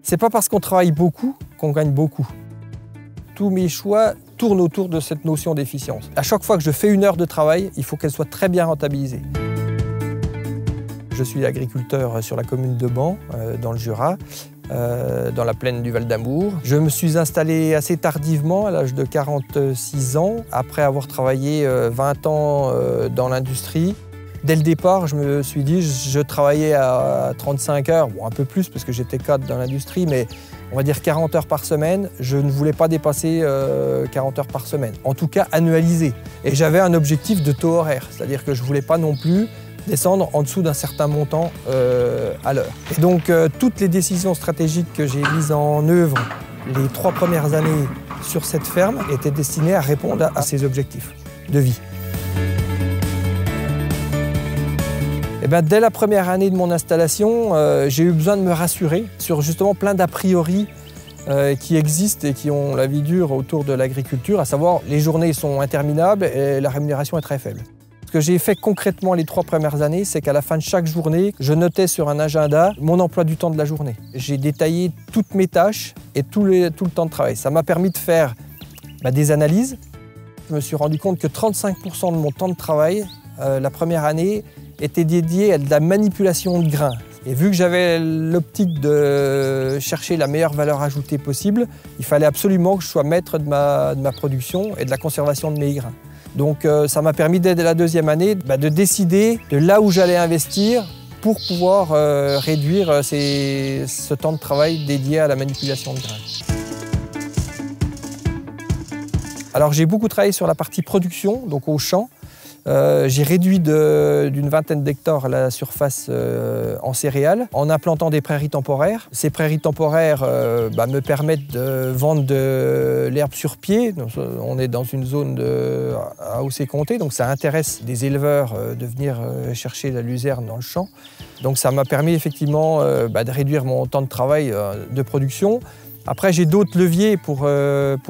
C'est pas parce qu'on travaille beaucoup qu'on gagne beaucoup. Tous mes choix tournent autour de cette notion d'efficience. À chaque fois que je fais une heure de travail, il faut qu'elle soit très bien rentabilisée. Je suis agriculteur sur la commune de Ban, dans le Jura, dans la plaine du Val d'Amour. Je me suis installé assez tardivement, à l'âge de 46 ans, après avoir travaillé 20 ans dans l'industrie. Dès le départ, je me suis dit, je travaillais à 35 heures, bon, un peu plus parce que j'étais cadre dans l'industrie, mais on va dire 40 heures par semaine. Je ne voulais pas dépasser 40 heures par semaine, en tout cas annualisé. Et j'avais un objectif de taux horaire, c'est-à-dire que je ne voulais pas non plus descendre en dessous d'un certain montant à l'heure. Et donc, toutes les décisions stratégiques que j'ai mises en œuvre les 3 premières années sur cette ferme étaient destinées à répondre à ces objectifs de vie. Et bien, dès la première année de mon installation, j'ai eu besoin de me rassurer sur justement plein d'a priori qui existent et qui ont la vie dure autour de l'agriculture, à savoir les journées sont interminables et la rémunération est très faible. Ce que j'ai fait concrètement les 3 premières années, c'est qu'à la fin de chaque journée, je notais sur un agenda mon emploi du temps de la journée. J'ai détaillé toutes mes tâches et tout le temps de travail. Ça m'a permis de faire des analyses. Je me suis rendu compte que 35% de mon temps de travail, la première année, était dédié à de la manipulation de grains. Et vu que j'avais l'optique de chercher la meilleure valeur ajoutée possible, il fallait absolument que je sois maître de ma production et de la conservation de mes grains. Donc ça m'a permis dès la deuxième année de décider de là où j'allais investir pour pouvoir réduire ce temps de travail dédié à la manipulation de grains. Alors j'ai beaucoup travaillé sur la partie production, donc au champ. J'ai réduit d'une vingtaine d'hectares la surface en céréales en implantant des prairies temporaires. Ces prairies temporaires me permettent de vendre de l'herbe sur pied. Donc, on est dans une zone à hausser comté, donc ça intéresse des éleveurs de venir chercher la luzerne dans le champ. Donc ça m'a permis effectivement de réduire mon temps de travail de production. Après, j'ai d'autres leviers pour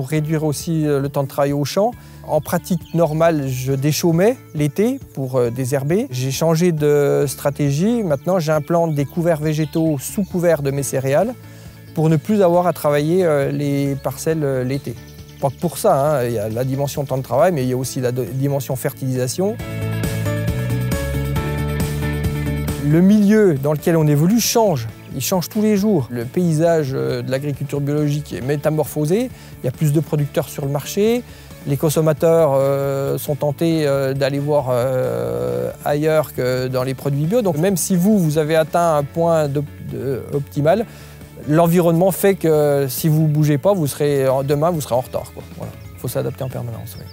réduire aussi le temps de travail au champ. En pratique normale, je déchaumais l'été pour désherber. J'ai changé de stratégie. Maintenant, j'implante des couverts végétaux sous couvert de mes céréales pour ne plus avoir à travailler les parcelles l'été. Pas que pour ça, hein. Il y a la dimension temps de travail, mais il y a aussi la dimension fertilisation. Le milieu dans lequel on évolue change. Il change tous les jours. Le paysage de l'agriculture biologique est métamorphosé. Il y a plus de producteurs sur le marché. Les consommateurs sont tentés d'aller voir ailleurs que dans les produits bio. Donc même si vous avez atteint un point optimal, l'environnement fait que si vous ne bougez pas, demain vous serez en retard. Voilà. Il faut s'adapter en permanence. Oui.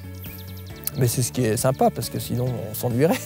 Mais c'est ce qui est sympa parce que sinon on s'ennuierait.